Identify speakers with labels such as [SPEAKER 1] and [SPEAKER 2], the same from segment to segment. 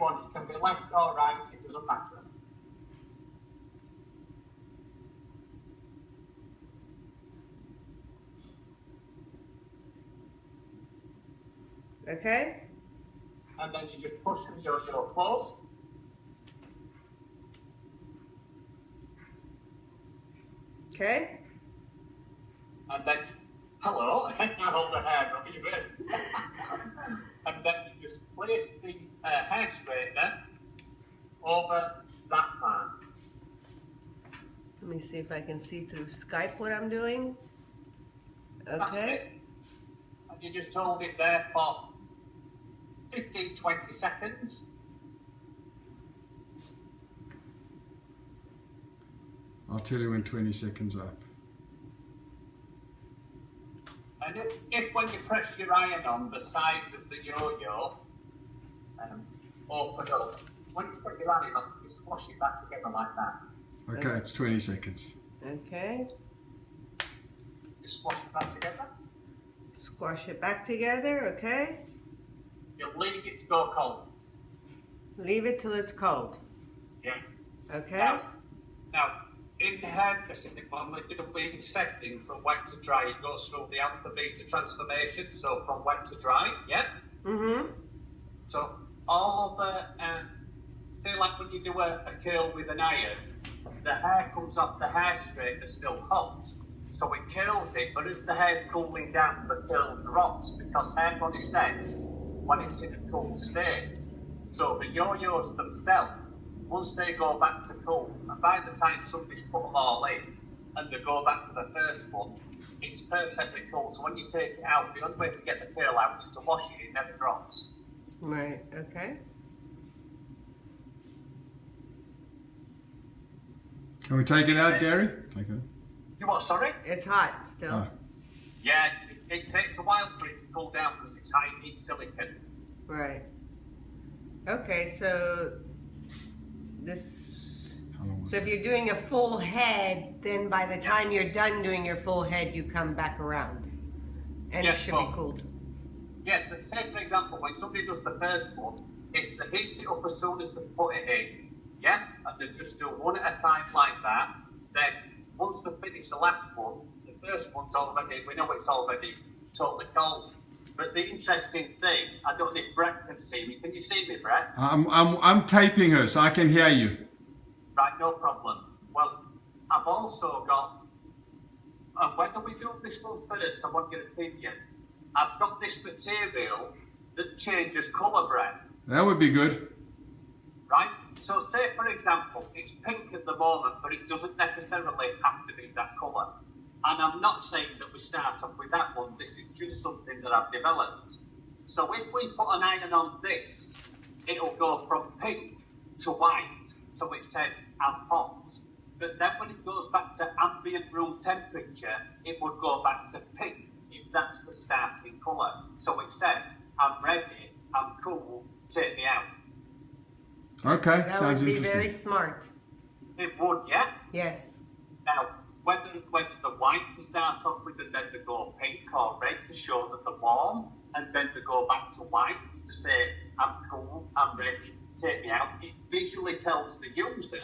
[SPEAKER 1] one. It can be left or right, it doesn't matter.
[SPEAKER 2] Okay.
[SPEAKER 1] And then you just push the yo-yo closed.
[SPEAKER 2] Okay.
[SPEAKER 1] And then, hello, hold the hair up even. And then you just place the hair straightener over that part.
[SPEAKER 2] Let me see if I can see through Skype what I'm doing.
[SPEAKER 1] That's
[SPEAKER 2] Okay.
[SPEAKER 1] it. And you just hold it there for 15-20 seconds.
[SPEAKER 3] I'll tell you when 20 seconds up.
[SPEAKER 1] And if when you press your iron on the sides of the yo-yo, open up, when you put your iron on, you squash it back together like that.
[SPEAKER 3] Okay, it's 20 seconds.
[SPEAKER 2] Okay.
[SPEAKER 1] You squash it back together.
[SPEAKER 2] Squash it back together, okay.
[SPEAKER 1] You leave it to go cold.
[SPEAKER 2] Leave it till it's cold.
[SPEAKER 1] Yeah.
[SPEAKER 2] Okay.
[SPEAKER 1] Now, in the hairdressing, when we're doing setting from wet to dry, it goes through the alpha beta transformation, so from wet to dry, yeah?
[SPEAKER 2] Mm-hmm.
[SPEAKER 1] So all of the, say like when you do a curl with an iron, the hair comes off the hair straightener still hot, so it curls it, but as the hair's cooling down, the curl drops because hair body sets when it's in a cool state. So the yo-yos themselves, once they go back to cool, and by the time somebody's put them all in and they go back to the first one, it's perfectly cool. So when you take it out, the only way to get the curl out is to wash it, it never drops.
[SPEAKER 2] Right, okay.
[SPEAKER 3] Can we take it out, Gary? Take it out.
[SPEAKER 1] You what, sorry?
[SPEAKER 2] It's hot still.
[SPEAKER 3] Ah.
[SPEAKER 1] Yeah, it takes a while for it to cool down because it's high heat silicon.
[SPEAKER 2] Right. Okay, so this.
[SPEAKER 3] How long was
[SPEAKER 2] So if
[SPEAKER 3] it?
[SPEAKER 2] you're doing a full head, then by the time you're done doing your full head, you come back around. And
[SPEAKER 1] Yes,
[SPEAKER 2] it should
[SPEAKER 1] well,
[SPEAKER 2] be cooled.
[SPEAKER 1] Yes, so say for example, when somebody does the first one, if they heat it up as soon as they put it in, yeah, and they just do one at a time like that, then once they finish the last one, the first one's already, we know it's already totally cold. But the interesting thing, I don't know if Brett can see me. Can you see me, Brett?
[SPEAKER 3] I'm taping her, so I can hear you.
[SPEAKER 1] Right, no problem. Well, I've also got, and whether we do this one first, I want your opinion. I've got this material that changes colour, Brett.
[SPEAKER 3] That would be good.
[SPEAKER 1] Right? So say, for example, it's pink at the moment, but it doesn't necessarily have to be that colour. And I'm not saying that we start off with that one. This is just something that I've developed. So if we put an iron on this, it'll go from pink to white. So it says, I'm hot. But then when it goes back to ambient room temperature, it would go back to pink, if that's the starting colour. So it says, I'm ready, I'm cool, take me out.
[SPEAKER 3] Okay,
[SPEAKER 2] That
[SPEAKER 3] sounds
[SPEAKER 2] would be
[SPEAKER 3] interesting.
[SPEAKER 2] very smart.
[SPEAKER 1] It would, yeah?
[SPEAKER 2] Yes.
[SPEAKER 1] Now, whether the white to start off with and then they go pink or red to show that they're warm, and then they go back to white to say, I'm cool, I'm ready, take me out. It visually tells the user,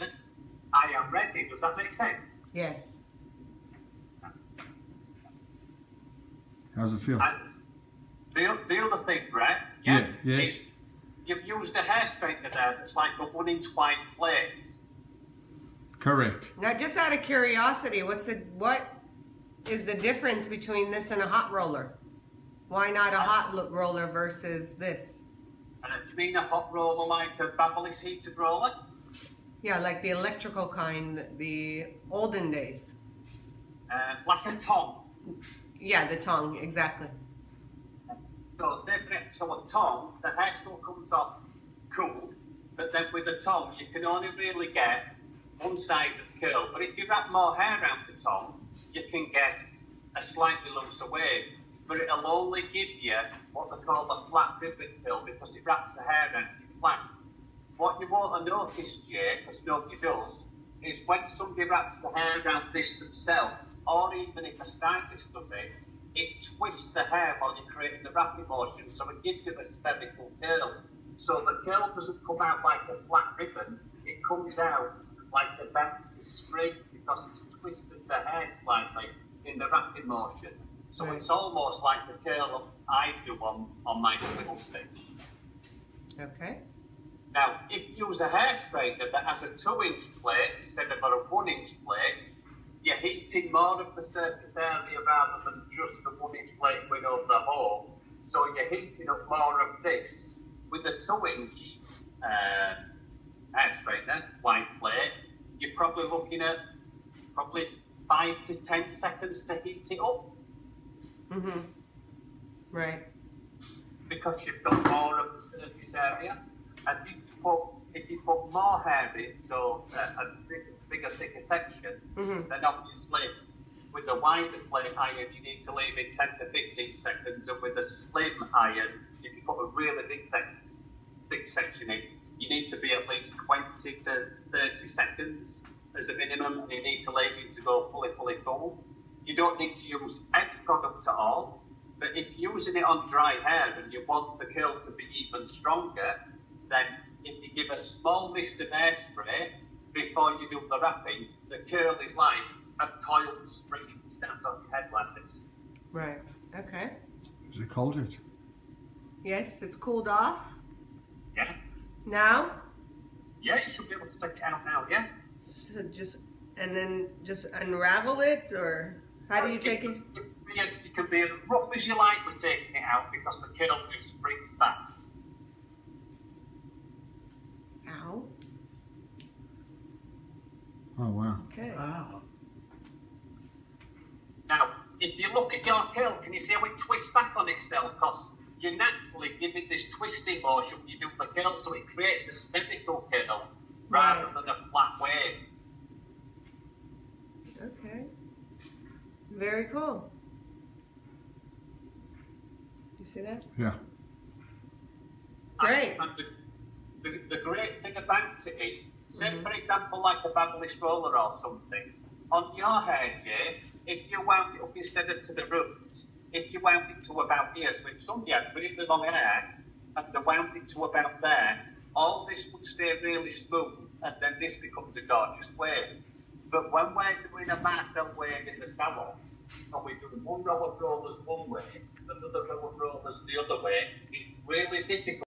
[SPEAKER 1] I am ready. Does that make sense?
[SPEAKER 2] Yes.
[SPEAKER 3] How's it feel?
[SPEAKER 1] And the other thing, Brett,
[SPEAKER 3] Yeah, yes.
[SPEAKER 1] is you've used a hair straightener there that's like a 1-inch wide plate.
[SPEAKER 3] Correct.
[SPEAKER 2] Now, just out of curiosity, what is the difference between this and a hot roller? Why not a hot roller versus this?
[SPEAKER 1] And you mean a hot roller like a Babyliss heated roller?
[SPEAKER 2] Yeah, like the electrical kind, the olden days.
[SPEAKER 1] Like a tong.
[SPEAKER 2] Yeah, the tongue, exactly.
[SPEAKER 1] So, so a tong, the hair still comes off cool, but then with a tong, you can only really get one size of curl. But if you wrap more hair around the tong, you can get a slightly looser wave. But it'll only give you what they call a flat ribbon curl because it wraps the hair around you flat. What you won't have noticed, Jay, because nobody does, is when somebody wraps the hair around this themselves, or even if a stylist does it, it twists the hair while you're creating the wrapping motion, so it gives you a spherical curl. So the curl doesn't come out like a flat ribbon, it comes out like a bouncy spring because it's twisted the hair slightly in the wrapping motion. So
[SPEAKER 2] Right.
[SPEAKER 1] it's almost like the curl I do on my twiddle stick.
[SPEAKER 2] Okay.
[SPEAKER 1] Now, if you use a hair straightener that has a 2-inch plate instead of a 1-inch plate, you're heating more of the surface area rather than just the 1-inch plate going over the hole. So you're heating up more of this. With a 2-inch hair straightener, wide plate, you're probably looking at 5 to 10 seconds to heat it up
[SPEAKER 2] Mm-hmm. Right.
[SPEAKER 1] because you've got more of the surface area. And if you put more hair in, so a bigger, thicker section,
[SPEAKER 2] Mm-hmm.
[SPEAKER 1] then obviously with a wider plate iron, you need to leave it 10 to 15 seconds, and with a slim iron, if you put a really big section in, you need to be at least 20 to 30 seconds as a minimum, and you need to leave it to go fully cool. You don't need to use any product at all, but if you're using it on dry hair and you want the curl to be even stronger, then if you give a small mist of hairspray before you do the wrapping, the curl is like a coiled spring that stands on your head like this.
[SPEAKER 2] Right. Okay.
[SPEAKER 3] Is it cold yet?
[SPEAKER 2] Yes, it's cooled off.
[SPEAKER 1] Yeah?
[SPEAKER 2] Now?
[SPEAKER 1] Yeah, you should be able to take it out now, yeah?
[SPEAKER 2] So and then just unravel it, or how do you take it?
[SPEAKER 1] You can be as rough as you like with taking it out because the curl just springs back.
[SPEAKER 2] Ow.
[SPEAKER 3] Oh, wow.
[SPEAKER 2] Okay.
[SPEAKER 4] Wow.
[SPEAKER 1] Now, if you look at your curl, can you see how it twists back on itself? Because you naturally give it this twisting motion when you do the curl, so it creates a spherical curl rather
[SPEAKER 2] Right.
[SPEAKER 1] than a flat wave.
[SPEAKER 2] Okay. Very cool. You see that?
[SPEAKER 3] Yeah.
[SPEAKER 2] Great.
[SPEAKER 1] And the great thing about it is, say
[SPEAKER 2] Mhm.
[SPEAKER 1] for example, like a babyliss roller or something, on your hair, Jay, if you wound it up instead of to the roots, if you wound it to about here, so if somebody had really long hair and they wound it to about there, all this would stay really smooth and then this becomes a gorgeous wave. But when we're doing a Marcel wave in the salon, and we do one row of rollers one way, another row of rollers the other way, it's really difficult